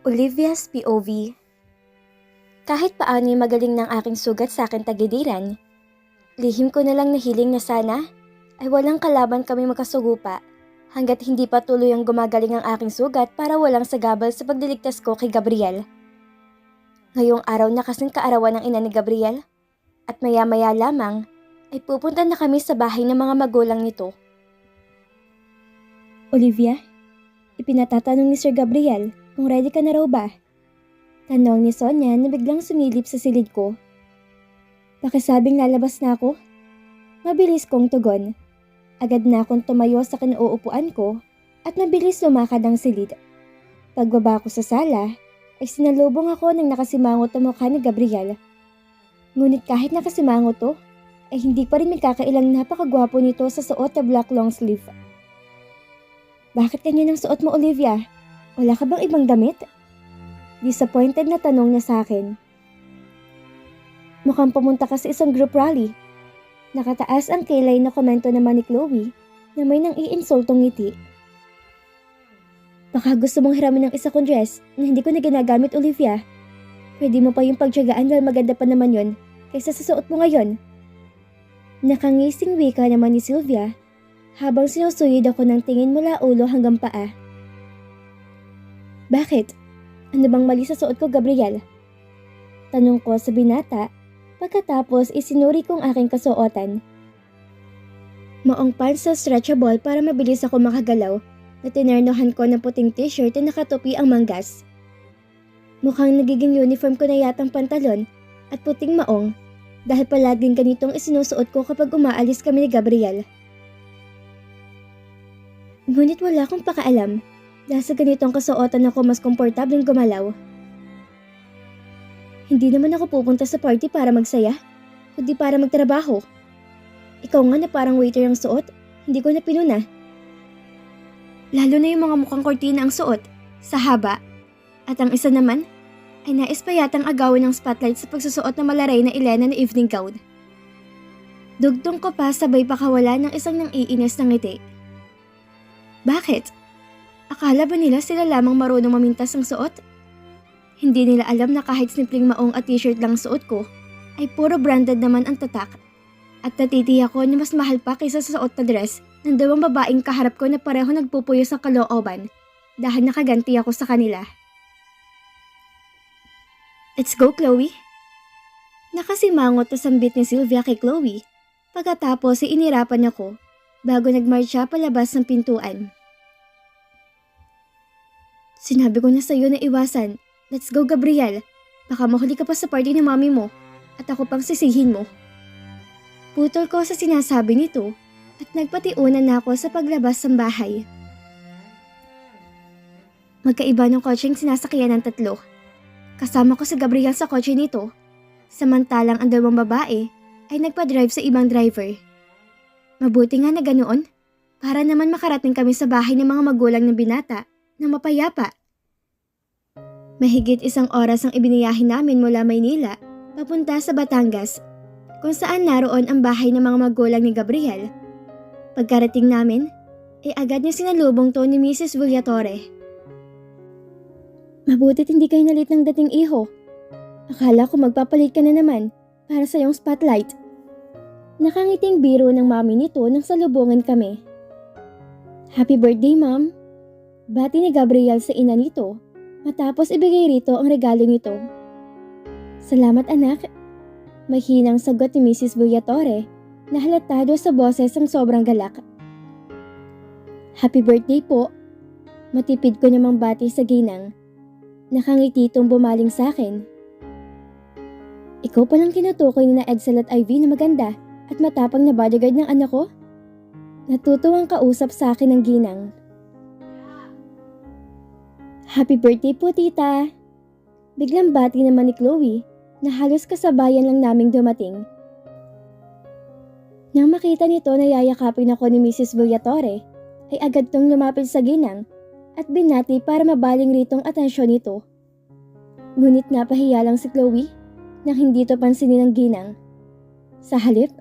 Olivia's POV. Kahit paano'y magaling ng aking sugat sa aking tagidiran, lihim ko na lang nahiling na sana ay walang kalaban kami magkasugupa hanggat hindi pa tuloy ang gumagaling ang aking sugat para walang sagabal sa pagliligtas ko kay Gabriel. Ngayong araw na kasing kaarawan ng ina ni Gabriel at maya-maya lamang ay pupunta na kami sa bahay ng mga magulang nito. Olivia, ipinatatanong ni Sir Gabriel kung ready ka na raw ba? Tanong ni Sonia na biglang sumilip sa silid ko. Pakisabing lalabas na ako? Mabilis kong tugon. Agad na akong tumayo sa kinauupuan ko at mabilis lumakad ang silid. Pagbaba ko sa sala, ay sinalubong ako ng nakasimangot na mukha ni Gabriel. Ngunit kahit nakasimangot to, ay hindi pa rin magkakailang napakagwapo nito sa suot na black long sleeve. Bakit ganyan ang suot mo, Olivia? Wala ka bang ibang damit? Disappointed na tanong niya sa akin. Mukhang pumunta ka sa isang group rally. Nakataas ang kilay na komento naman ni Chloe na may nang iinsultong ngiti. Baka gusto mong hiramin ng isa kong dress na hindi ko na ginagamit, Olivia. Pwede mo pa yung pagtyagaan dahil maganda pa naman yon kaysa sa suot mo ngayon. Nakangising wika naman ni Sylvia habang sinusuyod ako ng tingin mula ulo hanggang paa. Bakit? Ano bang mali sa suot ko, Gabriel? Tanong ko sa binata pagkatapos isinuri kong aking kasuotan. Maong pants sa stretchable para mabilis ako makagalaw na tinernohan ko ng puting t-shirt na nakatupi ang manggas. Mukhang nagiging uniform ko na yatang pantalon at puting maong dahil palaging ganitong isinusuot ko kapag umaalis kami ni Gabriel. Ngunit wala akong pakaalam dahil sa ganitong kasuotan ako mas komportableng gumalaw. Hindi naman ako pupunta sa party para magsaya, kundi para magtrabaho. Ikaw nga na parang waiter ang suot, hindi ko na pinuna. Lalo na yung mga mukhang kortina ang suot, sa haba. At ang isa naman, ay nais pa yatang agawin ng spotlight sa pagsusuot ng malaray na Elena na evening gown. Dugtong ko pa sabay pakawala ng isang nang-iinis na ngiti. Bakit? Akala ba nila sila lamang marunong mamintas ng suot? Hindi nila alam na kahit simpleng maong at t-shirt lang suot ko, ay puro branded naman ang tatak. At natitiyak ko na mas mahal pa kaysa sa suot na dress ng dalawang babaeng kaharap ko na pareho nagpupuyo sa kalooban dahil nakaganti ako sa kanila. Let's go, Chloe! Nakasimangot na sambit ni Sylvia kay Chloe pagkatapos inirapan ako bago nagmarcha palabas ng pintuan. Sinabi ko na sa'yo na iwasan. Let's go, Gabriel. Baka mahuli ka pa sa party ni mami mo at ako pang sisihin mo. Putol ko sa sinasabi nito at nagpatiunan na ako sa paglabas ng bahay. Magkaiba ng kotseng sinasakyan ng tatlo. Kasama ko si Gabriel sa kotse nito, samantalang ang dalawang babae ay nagpa-drive sa ibang driver. Mabuti nga na ganoon, para naman makarating kami sa bahay ng mga magulang ng binata na mapayapa. Mahigit 1 oras ang ibiniyahin namin mula Maynila papunta sa Batangas, kung saan naroon ang bahay ng mga magulang ni Gabriel. Pagkarating namin, ay agad niya sinalubong to ni Mrs. Villatore. Mabutit hindi kayo nalit ng dating iho. Akala ko magpapalit ka na naman para sa iyong spotlight. Nakangiting biro ng mami nito nang salubungan kami. Happy birthday, Mom! Bati ni Gabriel sa ina nito matapos ibigay rito ang regalo nito. Salamat, anak. May hinang sagot ni Mrs. Villatore na halatado sa boses ang sobrang galak. Happy birthday po. Matipid ko namang bati sa ginang. Nakangiti itong bumaling sa akin. Ikaw palang tinutukoy ni na Edsel at Ivy na maganda at matapang na bodyguard ng anak ko? Natutuwang kausap sa akin ng ginang. Happy birthday po, tita! Biglang bati naman ni Chloe na halos kasabayan lang naming dumating. Nang makita nito na yayakapin ako ni Mrs. Villatore, ay agad tong lumapit sa ginang at binati para mabaling ritong atensyon nito. Ngunit napahiya lang si Chloe nang hindi to pansinin ng ginang. Sa halip,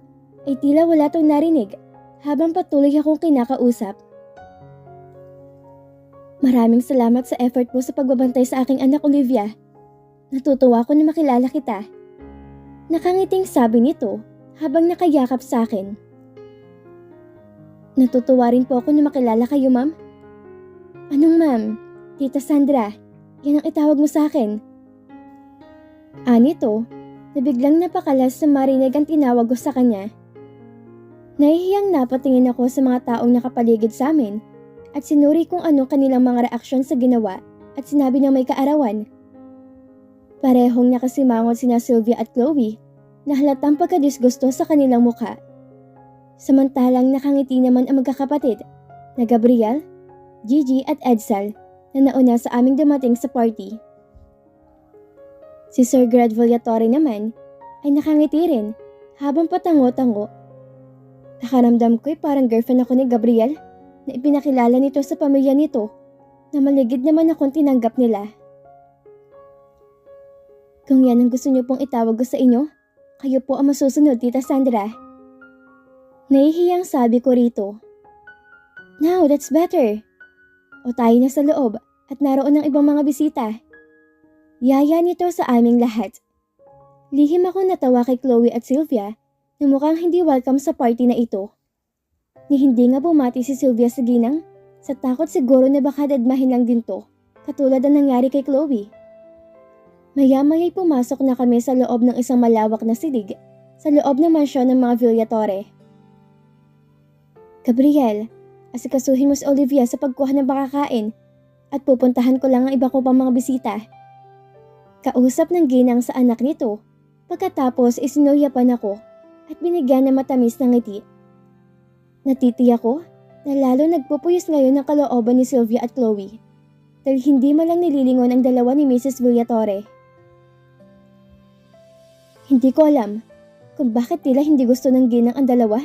ay tila wala tong narinig habang patuloy akong kinakausap. Maraming salamat sa effort mo sa pagbabantay sa aking anak, Olivia. Natutuwa ako na makilala kita. Nakangiting sabi nito habang nakayakap sa akin. Natutuwa rin po ako na makilala kayo, ma'am. Anong ma'am? Tita Sandra, yan ang itawag mo sa akin. Anito, na biglang napakalas sa marinig ang tinawag ko sa kanya. Nahihiyang napatingin ako sa mga taong nakapaligid sa amin at sinuri kung ano kanilang mga reaksyon sa ginawa at sinabi ng may kaarawan. Parehong nakasimangot sina Sylvia at Chloe na halatang pagkadisgusto sa kanilang mukha. Samantalang nakangiti naman ang magkakapatid na Gabriel, Gigi at Edsel na nauna sa aming dumating sa party. Si Sir Grad Villatore naman ay nakangiti rin habang patango-tango. Nakaramdam ko'y parang girlfriend ako ni Gabriel na ipinakilala nito sa pamilya nito na maligid naman akong tinanggap nila. Kung yan ang gusto niyo pong itawag ko sa inyo, kayo po ang masusunod, Tita Sandra. Nahihiyang sabi ko rito. Now, that's better. O tayo na sa loob at naroon ang ibang mga bisita. Yaya nito sa aming lahat. Lihim ako natawa kay Chloe at Sylvia na mukhang hindi welcome sa party na ito. Ni hindi nga bumati si Sylvia sa ginang, sa takot siguro na baka dadmahin lang din to, katulad ang nangyari kay Chloe. Maya-maya'y pumasok na kami sa loob ng isang malawak na silig, sa loob ng mansyon ng mga Villatore. Gabriel, asikasuhin mo si Olivia sa pagkuha ng makakain at pupuntahan ko lang ang iba ko pang mga bisita. Kausap ng ginang sa anak nito, pagkatapos isinuyapan ako at binigyan ng matamis na ngiti. Natitiyak ko na lalo nagpupuyos ngayon ang kalooban ni Sylvia at Chloe dahil hindi mo lang nililingon ang dalawa ni Mrs. Villatore. Hindi ko alam kung bakit nila hindi gusto ng ginang ang dalawa.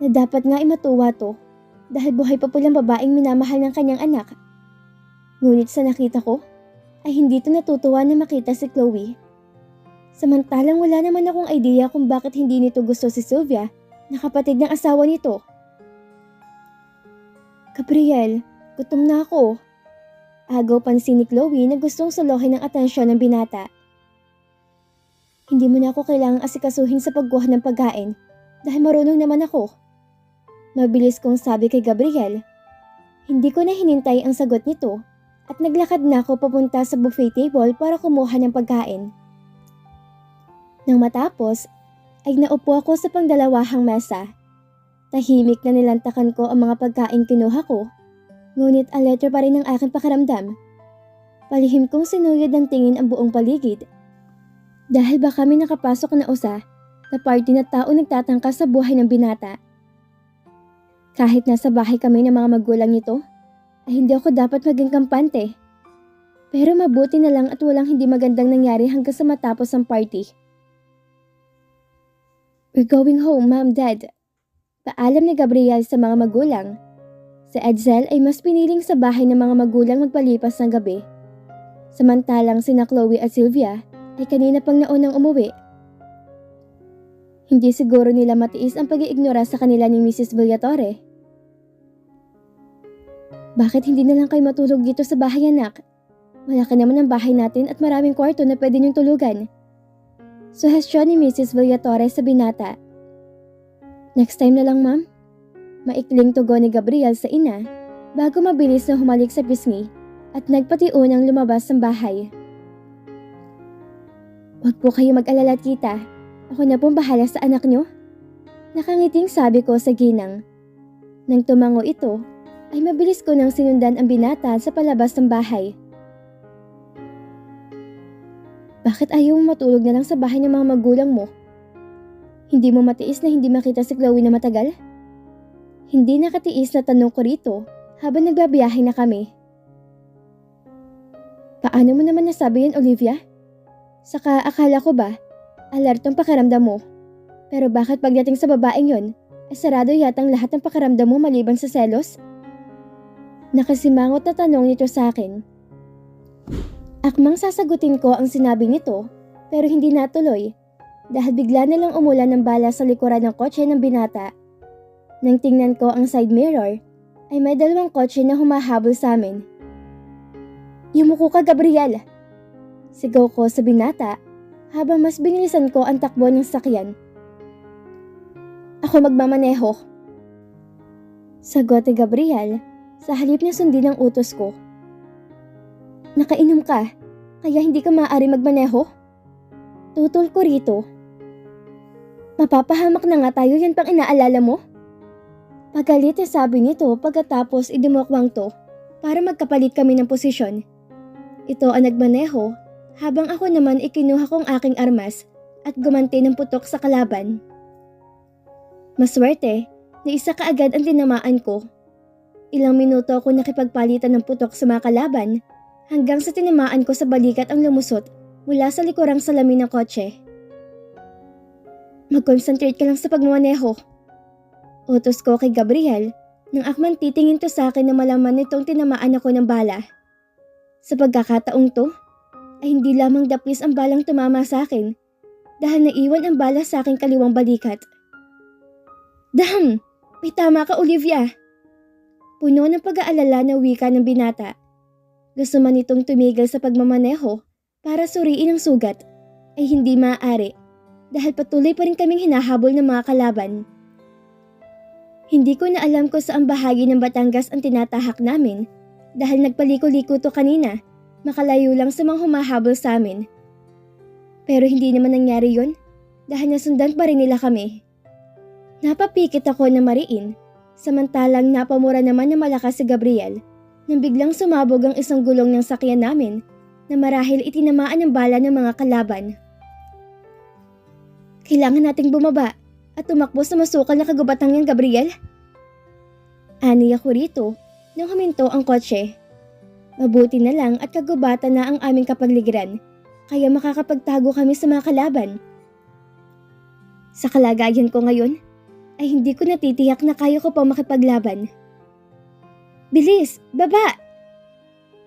Na dapat nga matuwa to dahil buhay pa pulang babaeng minamahal ng kanyang anak. Ngunit sa nakita ko ay hindi to natutuwa na makita si Chloe. Samantalang wala naman akong idea kung bakit hindi nito gusto si Sylvia na kapatid ng asawa nito. Gabriel, gutom na ako. Agaw pansin ni Chloe na gustong solohin ang atensyon ng binata. Hindi mo na ako kailangang asikasuhin sa pagkuha ng pagkain dahil marunong naman ako. Mabilis kong sabi kay Gabriel. Hindi ko na hinintay ang sagot nito at naglakad na ako papunta sa buffet table para kumuha ng pagkain. Nang matapos, ay naupo ako sa pangdalawahang mesa. Tahimik na nilantakan ko ang mga pagkain kinuha ko, ngunit alerto pa rin ang aking pakiramdam. Palihim kong sinuyod ng tingin ang buong paligid. Dahil ba kami nakapasok na usa na party na tao nagtatangka sa buhay ng binata. Kahit nasa bahay kami ng mga magulang nito, ay hindi ako dapat maging kampante. Pero mabuti na lang at walang hindi magandang nangyari hanggang sa matapos ang party. We're going home, Mom, Dad. Paalam ni Gabriel sa mga magulang. Si Edsel ay mas piniling sa bahay ng mga magulang magpalipas ng gabi. Samantalang sina Chloe at Sylvia ay kanina pang naunang umuwi. Hindi siguro nila matiis ang pag-iignora sa kanila ni Mrs. Villatore. Bakit hindi na lang kayo matulog dito sa bahay, anak? Malaki naman ang bahay natin at maraming kwarto na pwede niyong tulugan. Suhestyon ni Mrs. Villatore sa binata. Next time na lang, Ma'am. Maikling tugon ni Gabriel sa ina bago mabilis na humalik sa pisngi at nagpatiunang lumabas ng bahay. Huwag po kayo mag-alala, tita. Ako na pong bahala sa anak niyo. Nakangiting sabi ko sa ginang. Nang tumango ito, ay mabilis ko nang sinundan ang binata sa palabas ng bahay. Bakit ayaw mo matulog na lang sa bahay ng mga magulang mo? Hindi mo matiis na hindi makita si Chloe na matagal? Hindi nakatiis na tanong ko rito habang nagbabiyahe na kami. Paano mo naman nasabi yan, Olivia? Saka akala ko ba, alertong pakiramdam mo. Pero bakit pagdating sa babaeng yon, ay sarado yatang lahat ng pakiramdam mo maliban sa selos? Nakasimangot na tanong nito sa akin. Akmang sasagutin ko ang sinabi nito pero hindi natuloy dahil bigla na lang umulan ng bala sa likuran ng kotse ng binata. Nang tingnan ko ang side mirror ay may dalawang kotse na humahabol sa amin. Yumuko ka, Gabriel! Sigaw ko sa binata habang mas binilisan ko ang takbo ng sakyan. Ako magmamaneho. Sagot ni Gabriel sa halip na sundin ang utos ko. Nakainom ka, kaya hindi ka maaari magmaneho? Tutol ko rito. Mapapahamak na nga tayo, yan pang inaalala mo? Pagalit na sabi nito pagkatapos idumukwang to para magkapalit kami ng posisyon. Ito ang nagmaneho habang ako naman ikinuha kong aking armas at gumanti ng putok sa kalaban. Maswerte na isa kaagad ang tinamaan ko. Ilang minuto ako nakipagpalitan ng putok sa mga kalaban hanggang sa tinamaan ko sa balikat ang lumusot mula sa likurang salamin ng kotse. Mag-concentrate ka lang sa pagmamaneho. Utos ko kay Gabriel nang akman titingin to sa akin na malaman nitong tinamaan ako ng bala. Sa pagkakataong to, ay hindi lamang dapis ang balang tumama sa akin dahil naiwan ang bala sa aking kaliwang balikat. Damn! May tama ka, Olivia! Puno ng pag-aalala na wika ng binata. Gusto man itong tumigil sa pagmamaneho para suriin ang sugat ay hindi maaari dahil patuloy pa rin kaming hinahabol ng mga kalaban. Hindi ko na alam kung saang bahagi ng Batangas ang tinatahak namin dahil nagpaliko-liko to kanina, makalayo lang sa mga humahabol sa amin. Pero hindi naman nangyari yun dahil nasundan pa rin nila kami. Napapikit ako na mariin, samantalang napamura naman na malakas si Gabriel nang biglang sumabog ang isang gulong ng sakyan namin na marahil itinamaan ng bala ng mga kalaban. Kailangan nating bumaba at tumakbo sa masukal na kagubatang yan, Gabriel. Ani ako rito nang huminto ang kotse. Mabuti na lang at kagubatan na ang aming kapagligiran, kaya makakapagtago kami sa mga kalaban. Sa kalagayan ko ngayon, ay hindi ko natitiyak na kaya ko pa makipaglaban. Bilis! Baba!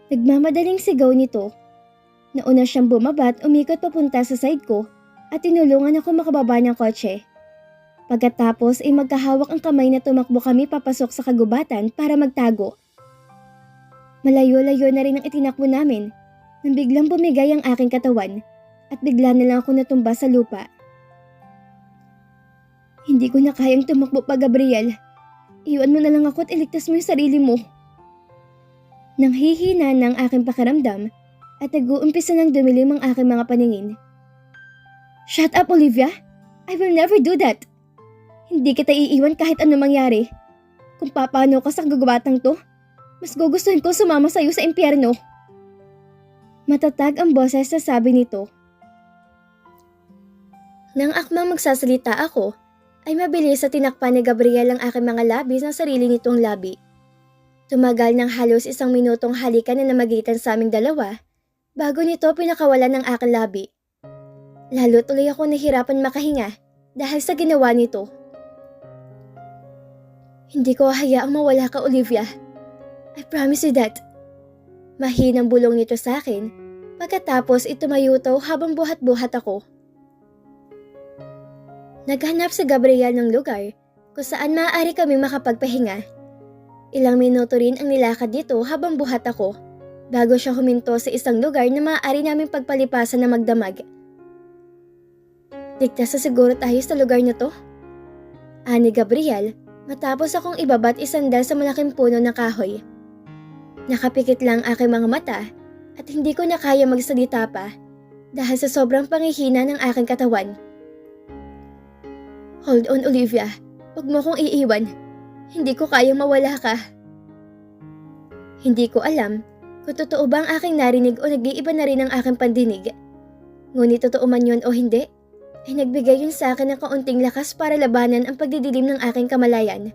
Nagmamadaling sigaw nito. Nauna siyang bumaba at umikot papunta sa side ko at tinulungan ako makababa ng kotse. Pagkatapos ay magkahawak ang kamay na tumakbo kami papasok sa kagubatan para magtago. Malayo-layo na rin ang itinakbo namin nang biglang bumigay ang aking katawan at bigla na lang ako natumba sa lupa. Hindi ko na kayang tumakbo pa, Gabriel. Iwan mo na lang ako at iligtas mo yung sarili mo. Nang hihina ng aking pakiramdam at nag-uumpisa ng dumilim ang aking mga paningin. Shut up, Olivia! I will never do that! Hindi kita iiwan kahit ano mangyari. Kung papaano ka sa gugubatang to, mas gugustuhin ko sumama sa'yo sa impyerno. Matatag ang boses na sabi nito. Nang akmang magsasalita ako, ay mabilis sa tinakpan ni Gabriel ang aking mga labis ng sarili nitong labi. Tumagal ng halos 1 minutong halikan na namagitan sa aming dalawa, bago nito pinakawalan ng aking labi. Lalo tuloy ako nahirapan makahinga dahil sa ginawa nito. Hindi ko hayaang mawala ka, Olivia. I promise you that. Mahinang bulong nito sa akin, pagkatapos itumayo to habang buhat-buhat ako. Naghanap si Gabriel ng lugar kung saan maaari kaming makapagpahinga. Ilang minuto rin ang nilakad dito habang buhat ako, bago siya huminto sa isang lugar na maaari naming pagpalipasan na magdamag. Ligtas na siguro tayo sa lugar na to? Ani Gabriel, matapos akong ibabat isandal sa malaking puno ng kahoy. Nakapikit lang aking mga mata at hindi ko na kaya magsalita pa dahil sa sobrang pangihina ng aking katawan. Hold on, Olivia. Huwag mo kong iiwan. Hindi ko kayang mawala ka. Hindi ko alam kung totoo ba ang aking narinig o nag-iiba na rin ang aking pandinig. Ngunit totoo man yun o hindi, ay nagbigay yun sa akin ng kaunting lakas para labanan ang pagdidilim ng aking kamalayan.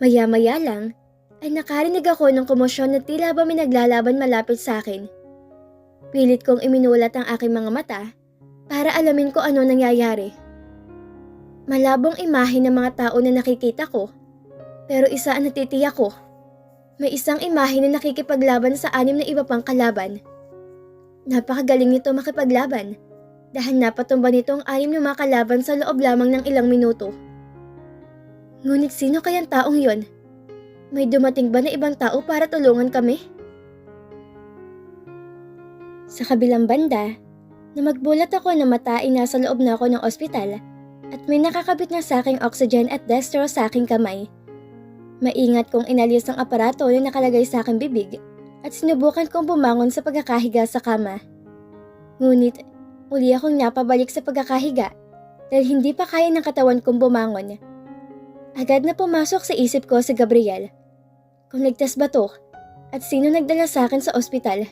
Maya-maya lang, ay nakarinig ako ng komosyon na tila ba may naglalaban malapit sa akin. Pilit kong iminulat ang aking mga mata para alamin ko ano nangyayari. Malabong imahe ng mga tao na nakikita ko, pero isa ang natitiyak ko. May isang imahe na nakikipaglaban sa 6 na iba pang kalaban. Napakagaling nito makipaglaban dahil napatumba nito ang 6 na mga kalaban sa loob lamang ng ilang minuto. Ngunit sino kayang taong yon? May dumating ba na ibang tao para tulungan kami? Sa kabilang banda, na magbulat ako na mata ay nasa loob na ako ng ospital at may nakakabit na sa aking oxygen at destro sa aking kamay. Maingat kong inalis ang aparato na nakalagay sa aking bibig at sinubukan kong bumangon sa pagkakahiga sa kama. Ngunit, uli akong napabalik sa pagkakahiga dahil hindi pa kaya ng katawan kong bumangon. Agad na pumasok sa isip ko si Gabriel. Kung ligtas ba to? At sino nagdala sa akin sa ospital?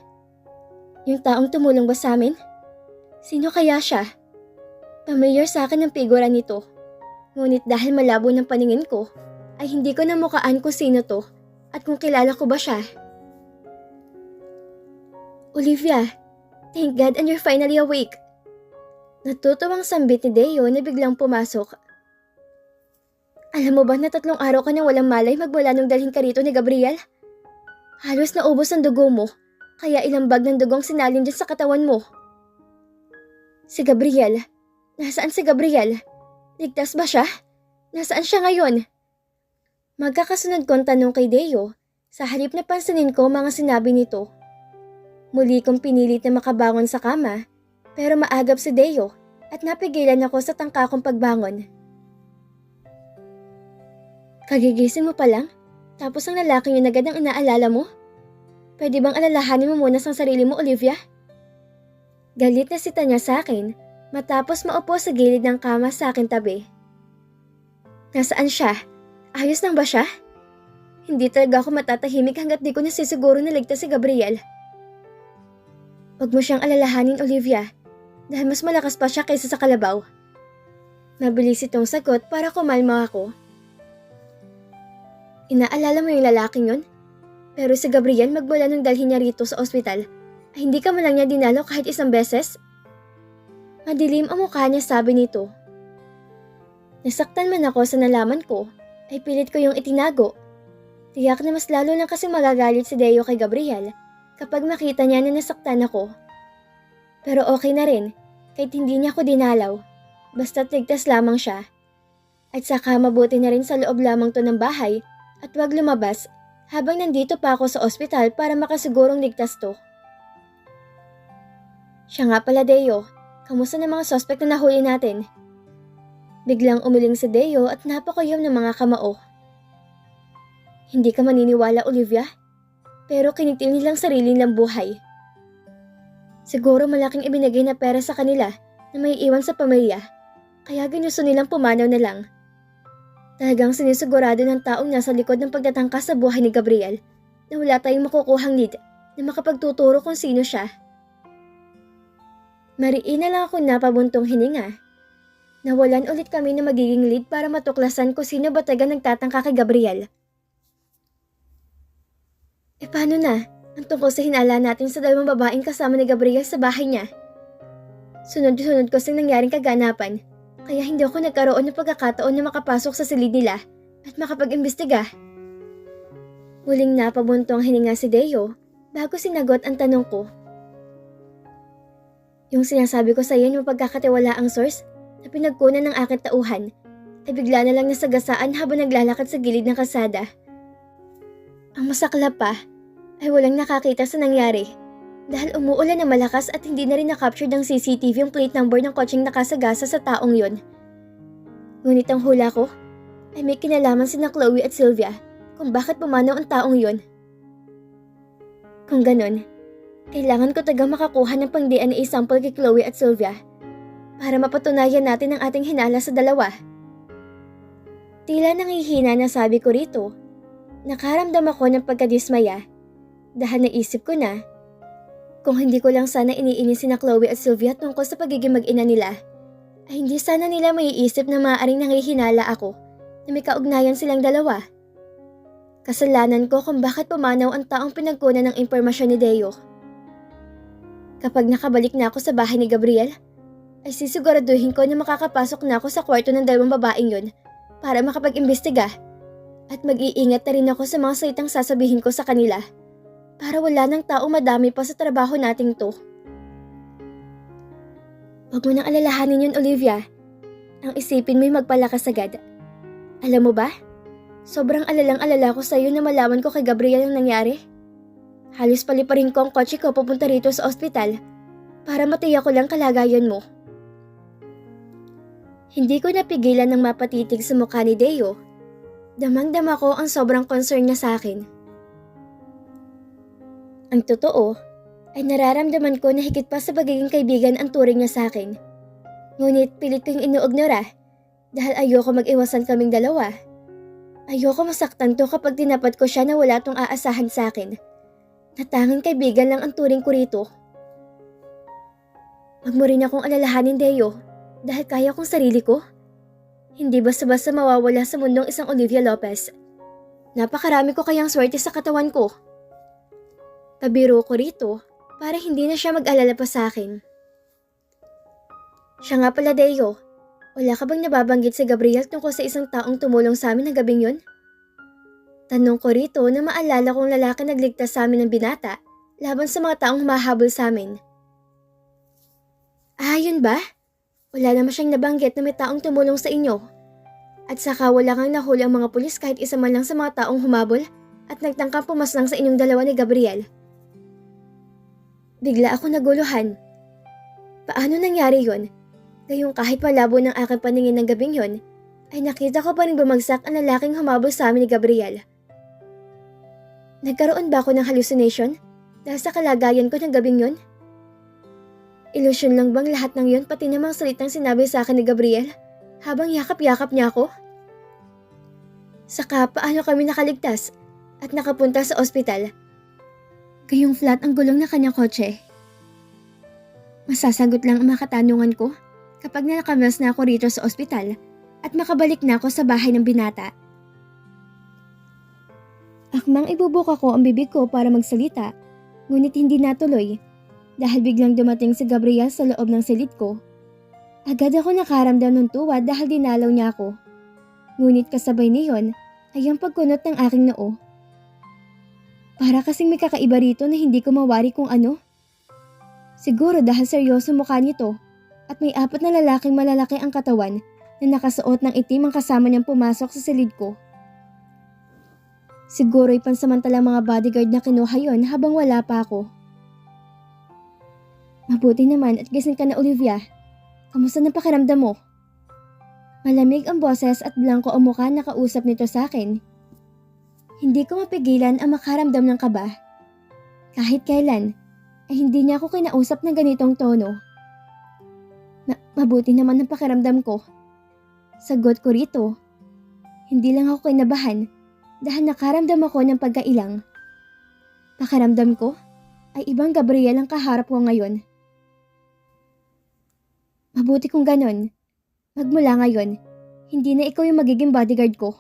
Yung taong tumulong ba sa amin? Sino kaya siya? Pamilyar sa akin ang figura nito. Ngunit dahil malabo ng paningin ko, ay hindi ko namukaan kung sino to at kung kilala ko ba siya. Olivia, thank God and you're finally awake. Natutuwang sambit ni Deo na biglang pumasok. Alam mo ba na 3 araw ka nang walang malay magmula nung dalhin ka rito ni Gabriel? Halos naubos ang dugo mo, kaya ilang bag ng dugong sinalin dyan sa katawan mo. Si Gabriel? Nasaan si Gabriel? Ligtas ba siya? Nasaan siya ngayon? Magkakasunod kong tanong kay Deo, sa halip na pansinin ko mga sinabi nito. Muli kong pinilit na makabangon sa kama, pero maagap si Deo at napigilan ako sa tangka kong pagbangon. Kagigising mo pa lang? Tapos ang lalaking yun agad ang inaalala mo? Pwede bang alalahanin mo muna sa sarili mo, Olivia? Galit na sita niya sa akin matapos maupo sa gilid ng kama sa akin tabi. Nasaan siya? Ayos lang ba siya? Hindi talaga ako matatahimik hanggat di ko nasisiguro na ligtas si Gabriel. Huwag mo siyang alalahanin, Olivia, dahil mas malakas pa siya kaysa sa kalabaw. Mabilis itong sagot para kumalma ako. Inaalala mo yung lalaking yun? Pero si Gabriel magmula nung dalhin niya rito sa ospital, ay hindi ka man lang niya dinalo kahit isang beses? Madilim ang mukha niya, sabi nito. Nasaktan man ako sa nalaman ko, ay pilit ko yung itinago. Tiyak na mas lalo lang kasi magagalit si Deo kay Gabriel kapag makita niya na nasaktan ako. Pero okay na rin, kahit hindi niya ako dinalaw, basta't ligtas lamang siya. At saka mabuti na rin sa loob lamang to ng bahay at wag lumabas habang nandito pa ako sa ospital para makasigurong ligtas to. Siya nga pala, Deo, kamusta na mga suspect na nahuli natin? Biglang umiling si Deo at napakayom ng mga kamao. Hindi ka maniniwala, Olivia, pero kinitil nilang sarili nilang buhay. Siguro malaking ibinigay na pera sa kanila na may iwan sa pamilya, kaya ginusto nilang pumanaw na lang. Talagang sinisigurado ng taong nasa likod ng pagtatangkas sa buhay ni Gabriel na wala tayong makukuhang lead na makapagtuturo kung sino siya. Mariin na lang ako napabuntong hininga. Nawalan ulit kami na magiging lead para matuklasan kung sino ba taga nagtatangka kay Gabriel. E paano na ang tungkol sa hinala natin sa 2 babaeng kasama ni Gabriel sa bahay niya? Sunod-sunod ko sing nangyaring kaganapan. Kaya hindi ako nagkaroon ng pagkakataon na makapasok sa silid nila at makapag-imbestiga. Muling napabuntong hininga si Deo bago sinagot ang tanong ko. Yung sinasabi ko sa iyo ng pagkakatiwalaang source na pinagkunan ng aking tauhan ay bigla na lang nasagasaan habang naglalakad sa gilid ng kalsada. Ang masaklap pa ay walang nakakita sa nangyari dahil umuulan na malakas at hindi na rin na-capture ng CCTV yung plate number ng kotseng nakasagasa sa taong yon. Ngunit ang hula ko ay may kinalaman sina Chloe at Sylvia kung bakit pumanaw ang taong yon. Kung ganon, kailangan ko tagang makakuha ng pang-DNA sample kay Chloe at Sylvia para mapatunayan natin ang ating hinala sa dalawa. Tila nangihina na sabi ko rito, nakaramdam ako ng pagkadismaya dahil naisip ko na kung hindi ko lang sana iniinis sina Chloe at Sylvia tungkol sa pagiging mag-ina nila, ay hindi sana nila maiisip na maaaring nangihinala ako na may kaugnayan silang dalawa. Kasalanan ko kung bakit pumanaw ang taong pinagkunan ng impormasyon ni Deo. Kapag nakabalik na ako sa bahay ni Gabriel, ay sisiguraduhin ko na makakapasok na ako sa kwarto ng 2 babaeng yun para makapag-imbestiga at mag-iingat na rin ako sa mga salitang sasabihin ko sa kanila. Para wala ng tao madami pa sa trabaho nating to. Huwag mo nang alalahanin yun, Olivia. Ang isipin mo'y magpalakas agad. Alam mo ba? Sobrang alalang-alala ko sa'yo na malaman ko kay Gabriel ang nangyari. Halos paliparin ko ang kotse ko papunta rito sa ospital para matiyak ko lang kalagayan mo. Hindi ko napigilan ng mapatitig sa mukha ni Deo. Damang-dama ko ang sobrang concern niya sa akin. Ang totoo ay nararamdaman ko na higit pa sa pagiging kaibigan ang turing niya sa akin. Ngunit pilit kong inuognora dahil ayoko mag-iwasan kaming dalawa. Ayoko masaktan to kapag tinapat ko siya na wala tong aasahan sa akin. Natanging kaibigan lang ang turing ko rito. Wag mo rin akong alalahanin, Deo, dahil kaya kong sarili ko. Hindi basta-basta mawawala sa mundong isang Olivia Lopez. Napakarami ko kayang swerte sa katawan ko. Pabiro ko rito para hindi na siya mag-alala pa sa akin. Siya nga pala, Deo. Wala ka bang nababanggit si Gabriel tungkol sa isang taong tumulong sa amin na gabing yun? Tanong ko rito na maalala kong lalaki nagligtas sa amin ng binata laban sa mga taong humahabol sa amin. Ah, yun ba? Wala naman siyang nabanggit na may taong tumulong sa inyo. At saka wala kang nahuli ang mga pulis kahit isa man lang sa mga taong humabol at nagtangkang pumaslang sa inyong dalawa ni Gabriel. Bigla ako naguluhan. Paano nangyari yun? Gayong kahit malabo ng aking paningin ng gabing yun, ay nakita ko pa rin bumagsak ang lalaking humabol sa amin ni Gabriel. Nagkaroon ba ako ng hallucination dahil sa kalagayan ko ng gabing yun? Ilusyon lang bang lahat ng yun pati namang salitang sinabi sa akin ni Gabriel habang yakap-yakap niya ako? Saka paano kami nakaligtas at nakapunta sa ospital? Gayong flat ang gulong ng kanyang kotse. Masasagot lang ang mga katanungan ko kapag nakamilas na ako rito sa ospital at makabalik na ako sa bahay ng binata. Akmang ibubuka ko ang bibig ko para magsalita, ngunit hindi natuloy dahil biglang dumating si Gabriel sa loob ng silid ko. Agad ako nakaramdam ng tuwa dahil dinalaw niya ako. Ngunit kasabay niyon ay ang pagkunot ng aking noo. Para kasing may kakaiba rito na hindi ko mawari kung ano. Siguro dahil seryoso mukha nito at may 4 na lalaking malalaki ang katawan na nakasuot ng itim ang kasama niyang pumasok sa silid ko. Siguro'y pansamantalang mga bodyguard na kinuha yon habang wala pa ako. Mabuti naman at gising ka na, Olivia. Kamusta na pakiramdam mo? Malamig ang boses at blanko ang mukha na kausap nito sa akin. Hindi ko mapigilan ang makaramdam ng kaba. Kahit kailan ay hindi niya ako kinausap ng ganitong tono. Mabuti naman ang pakiramdam ko. Sagot ko rito. Hindi lang ako kinabahan dahil nakaramdam ako ng pagkailang. Pakiramdam ko ay ibang Gabriel ang kaharap ko ngayon. Mabuti kung ganon. Magmula ngayon, hindi na ikaw yung magiging bodyguard ko.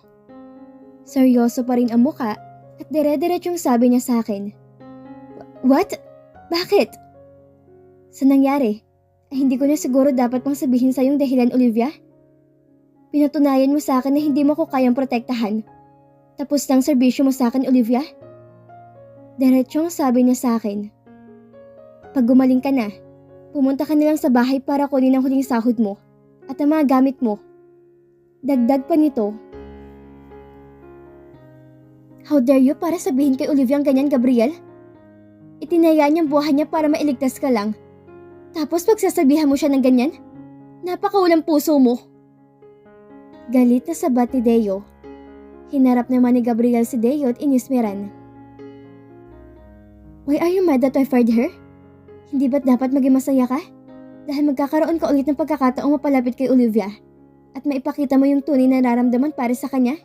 Seryoso pa rin ang muka at dire-diretsong sabi niya sa akin. What? Bakit? Sa nangyari, ay hindi ko na siguro dapat pang sabihin sa yung dahilan, Olivia. Pinatunayan mo sa akin na hindi mo ko kayang protektahan. Tapos lang serbisyo mo sa akin, Olivia. Diretsong sabi niya sa akin. Pag gumaling ka na, pumunta ka na lang sa bahay para kunin ang huling sahod mo at ang mga gamit mo. Dagdag pa nito. How dare you para sabihin kay Olivia ang ganyan, Gabriel? Itinaya niyang buhay niya para mailigtas ka lang. Tapos pagsasabihan mo siya ng ganyan? Napakawalang puso mo. Galit na sabat ni Deo. Hinarap naman ni Gabriel si Deo at inismeran. Why are you mad that I fired her? Hindi ba't dapat maging masaya ka? Dahil magkakaroon ka ulit ng pagkakataong mapalapit kay Olivia at maipakita mo yung tunay na nararamdaman para sa kanya?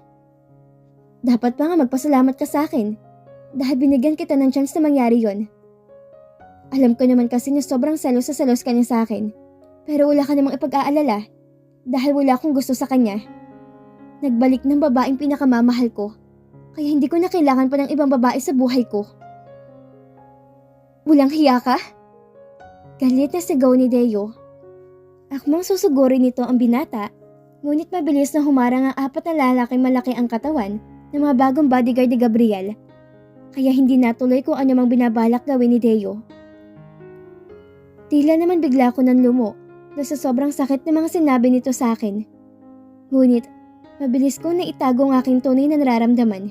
Dapat pa nga magpasalamat ka sa akin dahil binigyan kita ng chance na mangyari yon. Alam ko naman kasi na sobrang selos ka niya sa akin, pero wala ka namang ipag-aalala dahil wala akong gusto sa kanya. Nagbalik ng babaeng pinakamamahal ko, kaya hindi ko na kailangan pa ng ibang babae sa buhay ko. Walang hiya ka? Galit na sigaw ni Deo. Akmang susugurin nito ang binata, ngunit mabilis na humarang ang 4 na lalaking malaki ang katawan ng mga bagong bodyguard ni Gabriel, kaya hindi natuloy kung ano mang binabalak gawin ni Deo. Tila naman bigla ko nang lumo dahil sa sobrang sakit ng mga sinabi nito sa akin. Ngunit Mabilis kong naitago ang aking tunay na nararamdaman.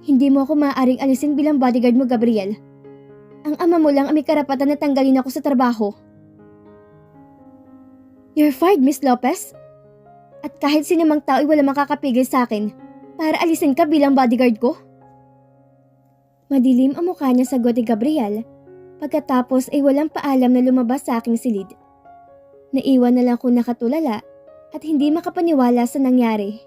Hindi mo ako maaaring alisin bilang bodyguard mo, Gabriel. Ang ama mo lang ang may karapatan na tanggalin ako sa trabaho. You're fired, Miss Lopez. At kahit sinumang tao ay wala makakapigil sa akin para alisin ka bilang bodyguard ko. Madilim ang mukha niya, sagot ni Gabriel. Pagkatapos ay walang paalam na lumabas sa aking silid. Naiwan na lang ko nakatulala at hindi makapaniwala sa nangyari.